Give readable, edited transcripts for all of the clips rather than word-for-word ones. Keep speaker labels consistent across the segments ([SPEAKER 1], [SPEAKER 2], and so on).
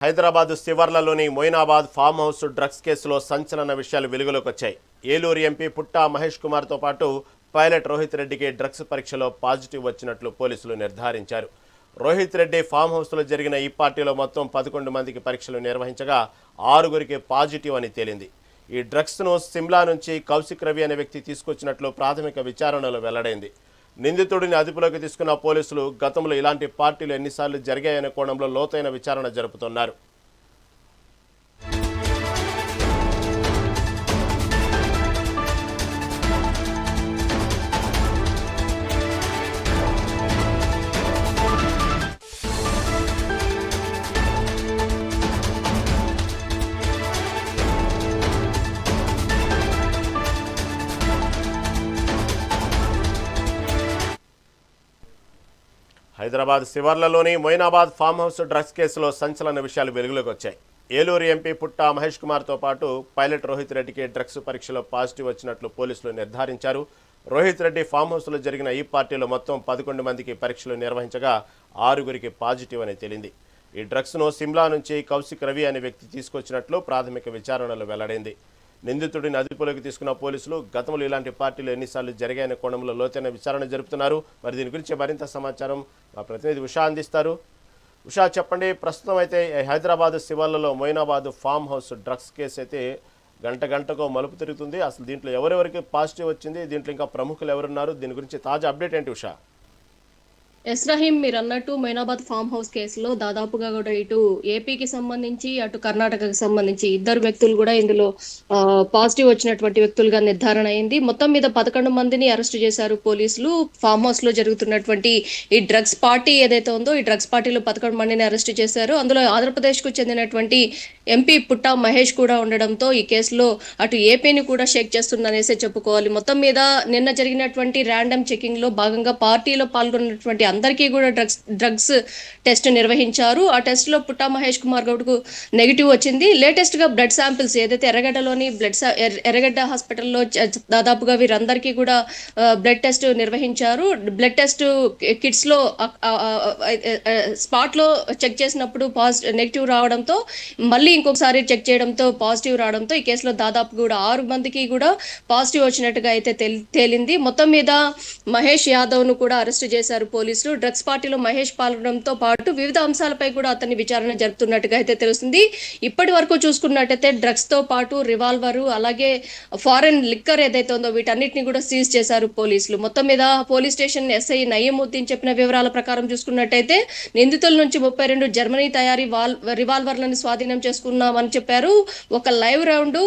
[SPEAKER 1] హైదరాబాద్ శివర్లలోని Moinabad farm house drugs కేసులో సంచలన విషయాలు వెలుగులోకి వచ్చాయి. ఏలూరు ఎంపీ పుట్టా మహేష్ కుమార్తో పాటు పైలట్ రోహిత్ రెడ్డికి డ్రగ్స్ పరీక్షలో పాజిటివ్ వచ్చినట్లు పోలీసులు నిర్ధారించారు. రోహిత్ రెడ్డి ఫామ్ హౌస్లో జరిగిన ఈ పార్టీలో మొత్తం 11 మందికి పరీక్షలు నిర్వహించగా 6గురికి పాజిటివ్ అని తేలింది. ఈ డ్రగ్స్ను సిమ్లా నుంచి కౌశిక్ రవి అనే వ్యక్తి తీసుకొచ్చినట్లు ప్రాథమిక విచారణలో వెల్లడైంది. నిందితుడిని అదుపులోకి తీసుకున్న పోలీసులు గతంలో ఇలాంటి పార్టీలు ఎన్నిసార్లు జరిగాయనే కోణంలో లోతైన విచారణ జరుపుతున్నారు. హైదరాబాద్ శివర్లలోని మొయినాబాద్ ఫామ్ హౌస్ డ్రగ్స్ కేసులో సంచలన విషయాలు వెలుగులోకి వచ్చాయి. ఏలూరు ఎంపీ పుట్టా మహేష్ కుమార్తో పాటు పైలట్ రోహిత్ రెడ్డికి డ్రగ్స్ పరీక్షలో పాజిటివ్ వచ్చినట్లు పోలీసులు నిర్ధారించారు. రోహిత్ రెడ్డి ఫామ్ హౌస్లో జరిగిన ఈ పార్టీలో మొత్తం 11 మందికి పరీక్షలు నిర్వహించగా 6గురికి పాజిటివ్ అని తేలింది. ఈ డ్రగ్స్ను సిమ్లా నుంచి కౌశిక్ రవి అనే వ్యక్తి తీసుకొచ్చినట్లు ప్రాథమిక విచారణలో వెల్లడైంది. నిందితుడిని అదుపులోకి తీసుకున్న పోలీసులు గతంలో ఇలాంటి పార్టీలు ఎన్నిసార్లు జరిగాయనే కోణంలో లోతైన విచారణ జరుపుతున్నారు. మరి దీని గురించి మరింత సమాచారం మా ప్రతినిధి ఉషా అందిస్తారు. ఉషా, చెప్పండి. ప్రస్తుతం అయితే హైదరాబాద్ శివార్లలో Moinabad farm house drugs case అయితే గంటకో మలుపు తిరుగుతుంది. అసలు దీంట్లో ఎవరెవరికి పాజిటివ్ వచ్చింది, దీంట్లో ఇంకా ప్రముఖులు ఎవరున్నారు, దీని గురించి తాజా అప్డేట్ ఏంటి ఉషా?
[SPEAKER 2] ఎస్ రహీం, మీరు అన్నట్టు మొయినాబాద్ ఫామ్ హౌస్ కేసులో దాదాపుగా కూడా ఇటు ఏపీకి సంబంధించి అటు కర్ణాటకకి సంబంధించి ఇద్దరు వ్యక్తులు కూడా ఇందులో పాజిటివ్ వచ్చినటువంటి వ్యక్తులుగా నిర్ధారణ అయింది. మొత్తం మీద 11 మందిని అరెస్ట్ చేశారు పోలీసులు. ఫామ్ హౌస్ లో జరుగుతున్నటువంటి ఈ డ్రగ్స్ పార్టీ ఏదైతే ఉందో ఈ డ్రగ్స్ పార్టీలో 11 మందిని అరెస్ట్ చేశారు. అందులో ఆంధ్రప్రదేశ్ కు చెందినటువంటి ఎంపీ పుట్టా మహేష్ కూడా ఉండడంతో ఈ కేసులో అటు ఏపీని కూడా షేక్ చేస్తుందనేసి చెప్పుకోవాలి. మొత్తం మీద నిన్న జరిగినటువంటి ర్యాండమ్ చెకింగ్ లో భాగంగా పార్టీలో పాల్గొన్నటువంటి అందరికీ కూడా డ్రగ్స్ టెస్ట్ నిర్వహించారు. ఆ టెస్ట్ లో పుట్టా మహేష్ కుమార్ గౌడ్కు నెగిటివ్ వచ్చింది. లేటెస్ట్ గా బ్లడ్ శాంపిల్స్ ఏదైతే ఎర్రగడ్డలోని ఎర్రగడ్డ హాస్పిటల్లో దాదాపుగా వీరందరికీ కూడా బ్లడ్ టెస్ట్ నిర్వహించారు. బ్లడ్ టెస్ట్ కిట్స్ లో స్పాట్ లో చెక్ చేసినప్పుడు నెగిటివ్ రావడంతో మళ్ళీ ఇంకొకసారి చెక్ చేయడంతో పాజిటివ్ రావడంతో ఈ కేసులో దాదాపు కూడా 6 మందికి కూడా పాజిటివ్ వచ్చినట్టుగా అయితే తేలింది. మొత్తం మీద మహేష్ యాదవ్ ను కూడా అరెస్ట్ చేశారు పోలీసులు. డ్రగ్స్ పార్టీలో మహేష్ పాల్గొనడంతో పాటు వివిధ అంశాలపై కూడా అతన్ని విచారణ జరుపుతున్నట్టుగా అయితే తెలుస్తుంది. ఇప్పటి వరకు చూసుకున్నట్టయితే డ్రగ్స్ తో పాటు రివాల్వర్, అలాగే ఫారెన్ లిక్కర్ ఏదైతే ఉందో వీటన్నిటిని కూడా సీజ్ చేశారు పోలీసులు. మొత్తం మీద పోలీస్ స్టేషన్ ఎస్ఐ నయీముద్దీన్ చెప్పిన వివరాల ప్రకారం చూసుకున్నట్టయితే నిందితుల నుంచి 32 జర్మనీ తయారీ రివాల్వర్లను స్వాధీనం చేసుకున్నామని చెప్పారు. ఒక live round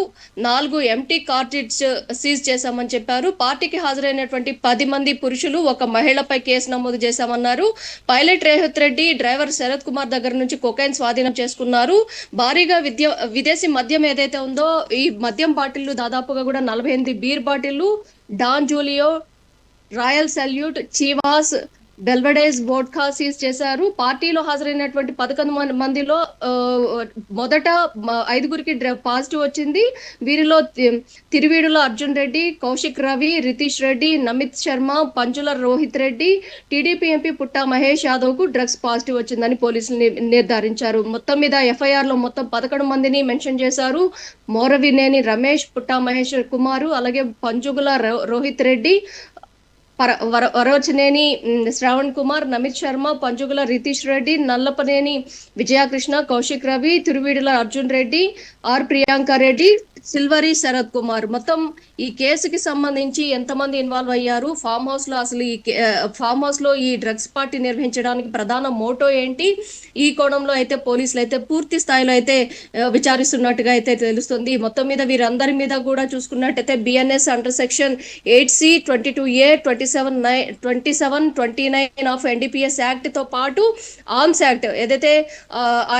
[SPEAKER 2] 4 empty cartridge seize చేశామని చెప్పారు. పార్టీకి హాజరైనటువంటి 10 మంది పురుషులు, ఒక మహిళపై కేసు నమోదు చేశామన్నారు. పైలట్ రోహిత్ రెడ్డి, డ్రైవర్ శరత్ కుమార్ దగ్గర నుంచి కొకైన్ స్వాధీనం చేసుకున్నారు. భారీగా విదేశీ మద్యం ఏదైతే ఉందో ఈ మద్యం బాటిళ్లు దాదాపుగా కూడా 48 బీర్ బాటిళ్లు, Don Julio, Royal Salute, Chivas, Belvedere vodka seize చేశారు. పార్టీలో హాజరైనటువంటి 11 మందిలో మొదట 5గురికి పాజిటివ్ వచ్చింది. వీరిలో తిరువీడుల అర్జున్ రెడ్డి, కౌశిక్ రవి, రితీష్ రెడ్డి, నమిత్ శర్మ, పంజుల రోహిత్ రెడ్డి, టీడీపీ ఎంపీ పుట్టా మహేష్ యాదవ్ కు డ్రగ్స్ పాజిటివ్ వచ్చిందని పోలీసులు నిర్ధారించారు. మొత్తం మీద ఎఫ్ఐఆర్ లో మొత్తం 11 మందిని మెన్షన్ చేశారు. మోరవినేని రమేష్, పుట్టా మహేష్ కుమారు, అలాగే పంజుగుల రోహిత్ రెడ్డి, వరోచనేని శ్రావణ్ కుమార్, నమిత్ శర్మ, పంజుగుల రితీష్ రెడ్డి, నల్లపనేని విజయకృష్ణ, కౌశిక్ రవి, తిరువీడుల అర్జున్ రెడ్డి, ఆర్ ప్రియాంక రెడ్డి, సిల్వరి శరత్ కుమార్. మొత్తం ఈ కేసుకి సంబంధించి ఎంతమంది ఇన్వాల్వ్ అయ్యారు, ఫామ్ హౌస్ లో అసలు ఈ ఫామ్ హౌస్ లో ఈ డ్రగ్స్ పార్టీ నిర్వహించడానికి ప్రధాన మోటో ఏంటి, ఈ కోణంలో అయితే పోలీసులు అయితే పూర్తి స్థాయిలో అయితే విచారిస్తున్నట్టుగా అయితే తెలుస్తుంది. మొత్తం మీద వీరందరి మీద కూడా చూసుకున్నట్టయితే BNS under section 8C, 22A, 27, 29 of NDPS act తో పాటు ఆర్మ్స్ యాక్ట్ ఏదైతే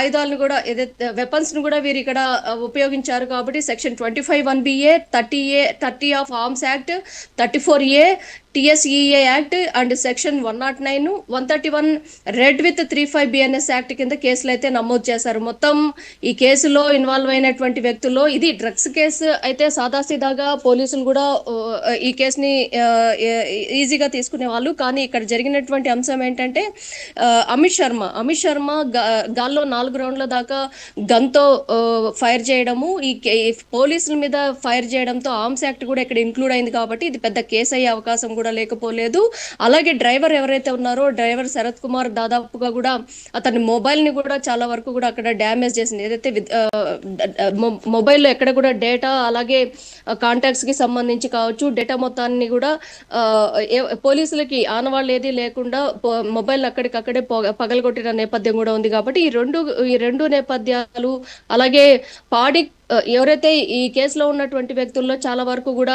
[SPEAKER 2] ఆయుధాలను కూడా ఏదైతే వెపన్స్ ను కూడా వీరు ఇక్కడ ఉపయోగించారు కాబట్టి section section 25(1)(BA, 30 of arms act, 34A TSEA act and section 109, 131 red with 35 BNS act కింద కేసులు అయితే నమోదు చేశారు. మొత్తం ఈ కేసులో ఇన్వాల్వ్ అయినటువంటి వ్యక్తుల్లో ఇది డ్రగ్స్ కేసు అయితే సాదాసీదాగా పోలీసులు కూడా ఈ కేసుని ఈజీగా తీసుకునే వాళ్ళు. కానీ ఇక్కడ జరిగినటువంటి అంశం ఏంటంటే అమిత్ శర్మ గాల్లో 4 రౌండ్ల దాకా గన్తో ఫైర్ చేయడము, ఈ పోలీసుల మీద ఫైర్ చేయడంతో ఆర్మ్స్ యాక్ట్ కూడా ఇక్కడ ఇంక్లూడ్ అయింది. కాబట్టి ఇది పెద్ద కేసు అయ్యే అవకాశం కూడా లేకపోలేదు. అలాగే డ్రైవర్ ఎవరైతే ఉన్నారో డ్రైవర్ శరత్ కుమార్ దాదాపుగా కూడా అతని మొబైల్ ని కూడా చాలా వరకు కూడా అక్కడ డ్యామేజ్ చేసింది. ఏదైతే మొబైల్లో ఎక్కడ కూడా డేటా అలాగే కాంటాక్ట్స్ కి సంబంధించి కావచ్చు డేటా మొత్తాన్ని కూడా పోలీసులకి ఆనవాళ్ళు ఏది లేకుండా మొబైల్ అక్కడికక్కడే పగలగొట్టిన నేపథ్యం కూడా ఉంది. కాబట్టి ఈ రెండు నేపథ్యాలు అలాగే పాడి ఎవరైతే ఈ కేసులో ఉన్నటువంటి వ్యక్తుల్లో చాలా వరకు కూడా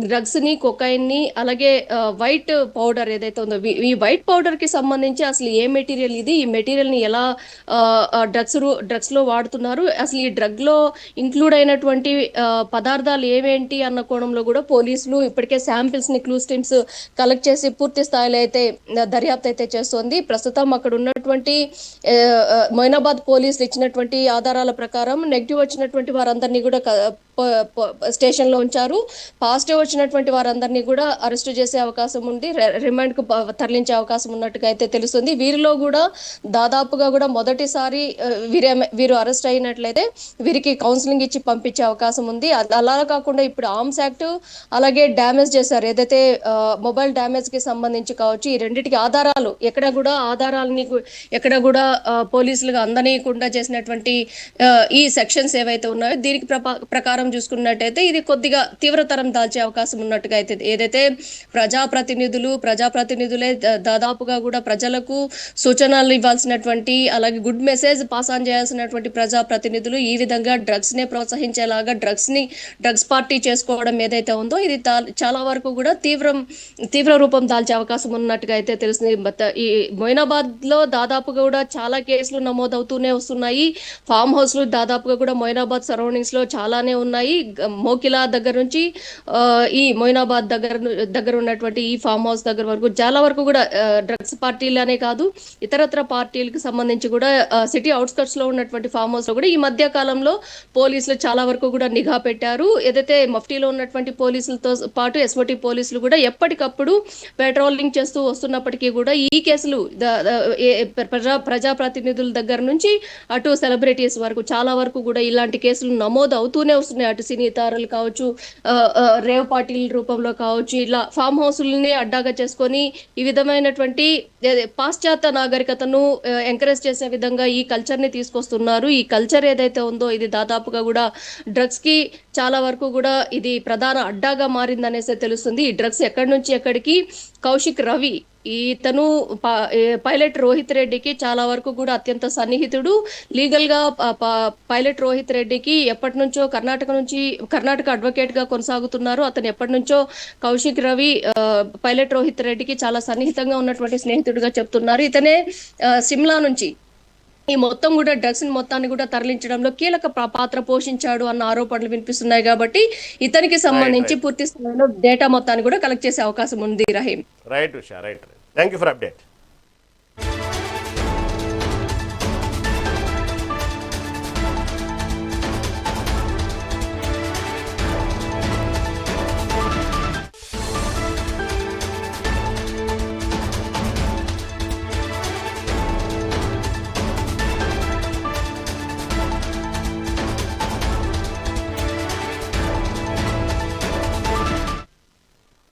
[SPEAKER 2] డ్రగ్స్ ని కొకైన్ ని అలాగే వైట్ పౌడర్ ఏదైతే ఉందో ఈ వైట్ పౌడర్ కి సంబంధించి అసలు ఏ మెటీరియల్ ఇది, ఈ మెటీరియల్ ని ఎలా డ్రగ్స్ లో వాడుతున్నారు, అసలు ఈ డ్రగ్ లో ఇంక్లూడ్ అయినటువంటి పదార్థాలు ఏవేంటి అన్న కోణంలో కూడా పోలీసులు ఇప్పటికే శాంపిల్స్ ని క్లూస్ టీమ్స్ కలెక్ట్ చేసి పూర్తి స్థాయిలో అయితే దర్యాప్తు అయితే చేస్తోంది. ప్రస్తుతం అక్కడ ఉన్నటువంటి మొయినాబాద్ పోలీసులు ఇచ్చినటువంటి ఆధారాల ప్రకారం నెగిటివ్ వచ్చినటువంటి వారందరినీ కూడా స్టేషన్ లో ఉంచారు. పాజిటివ్ వచ్చినటువంటి వారందరినీ కూడా అరెస్ట్ చేసే అవకాశం ఉంది, రిమాండ్ కు తరలించే అవకాశం ఉన్నట్టుగా అయితే తెలుస్తుంది. వీరిలో కూడా దాదాపుగా కూడా మొదటిసారి వీరు అరెస్ట్ అయినట్లయితే వీరికి కౌన్సిలింగ్ ఇచ్చి పంపించే అవకాశం ఉంది. అలా కాకుండా ఇప్పుడు ఆర్మ్స్ యాక్ట్ అలాగే డ్యామేజ్ చేశారు ఏదైతే మొబైల్ డ్యామేజ్ కి సంబంధించి కావచ్చు, ఈ రెండింటికి ఆధారాలు ఆధారాలని ఎక్కడ కూడా పోలీసులుగా అందనీయకుండా చేసినటువంటి ఈ సెక్షన్స్ ఏవైతే ఉన్నాయో దీనికి ప్రకారం చూసుకున్నట్టయితే ఇది కొద్దిగా తీవ్రతరం దాల్చే అవకాశం ఉన్నట్టుగా అయితే ఏదైతే ప్రజాప్రతినిధులే దాదాపుగా కూడా ప్రజలకు సూచనలు ఇవ్వాల్సినటువంటి అలాగే గుడ్ మెసేజ్ పాస్ ఆన్ చేయాల్సినటువంటి ప్రజాప్రతినిధులు ఈ విధంగా డ్రగ్స్ నే ప్రోత్సహించేలాగా డ్రగ్స్ పార్టీ చేసుకోవడం ఏదైతే ఉందో ఇది చాలా వరకు కూడా తీవ్ర రూపం దాల్చే అవకాశం ఉన్నట్టుగా అయితే తెలుస్తుంది. ఈ మొయినాబాద్ లో దాదాపుగా కూడా చాలా కేసులు నమోదవుతూనే వస్తున్నాయి. ఫామ్ హౌస్లు దాదాపుగా కూడా మొయినాబాద్ సరౌండింగ్స్ లో చాలానే ఉన్నాయి. మోకిలా దగ్గర నుంచి ఈ మొయినాబాద్ దగ్గర ఉన్నటువంటి ఈ ఫామ్ హౌస్ దగ్గర వరకు చాలా వరకు కూడా డ్రగ్స్ పార్టీలనే కాదు ఇతరత్ర పార్టీలకు సంబంధించి కూడా సిటీ అవుట్స్కట్స్ లో ఉన్నటువంటి ఫామ్ హౌస్ లో కూడా ఈ మధ్య కాలంలో పోలీసులు చాలా వరకు కూడా నిఘా పెట్టారు. ఏదైతే మఫ్టీలో ఉన్నటువంటి పోలీసులతో పాటు ఎస్ఓటీ పోలీసులు కూడా ఎప్పటికప్పుడు పెట్రోలింగ్ చేస్తూ వస్తున్నప్పటికీ కూడా ఈ కేసులు ప్రజాప్రతినిధుల దగ్గర నుంచి అటు సెలబ్రిటీస్ వరకు చాలా వరకు కూడా ఇలాంటి కేసులు నమోదు అవుతూనే వస్తున్నాయి. అటు సినీ తారలు కావచ్చు, రేవ్ పార్టీల రూపంలో కావచ్చు, ఇలా ఫామ్ హౌస్లని అడ్డాగా చేసుకొని ఈ విధమైనటువంటి పాశ్చాత్య నాగరికతను ఎంకరేజ్ చేసే విధంగా ఈ కల్చర్ ని తీసుకొస్తున్నారు. ఈ కల్చర్ ఏదైతే ఉందో ఇది దాదాపుగా కూడా డ్రగ్స్ కి చాలా వరకు కూడా ఇది ప్రధాన అడ్డాగా మారిందనేసి తెలుస్తుంది. ఈ డ్రగ్స్ ఎక్కడి నుంచి ఎక్కడికి కౌశిక్ రవి ఇతను పైలట్ రోహిత్ రెడ్డికి చాలా వరకు కూడా అత్యంత సన్నిహితుడు. లీగల్ గా పైలట్ రోహిత్ రెడ్డికి ఎప్పటి నుంచో కర్ణాటక అడ్వకేట్ గా కొనసాగుతున్నారు. అతను ఎప్పటి నుంచో కౌశిక్ రవి పైలట్ రోహిత్ రెడ్డికి చాలా సన్నిహితంగా ఉన్నటువంటి స్నేహితుడిగా చెప్తున్నారు. ఇతనే సిమ్లా నుంచి ఈ మొత్తం కూడా డ్రగ్స్ మొత్తాన్ని కూడా తరలించడంలో కీలక పాత్ర పోషించాడు అన్న ఆరోపణలు వినిపిస్తున్నాయి. కాబట్టి ఇతనికి సంబంధించి పూర్తి స్థాయిలో డేటా మొత్తాన్ని కూడా కలెక్ట్ చేసే అవకాశం ఉంది. Rahim
[SPEAKER 1] right Usha, right. Thank you for update.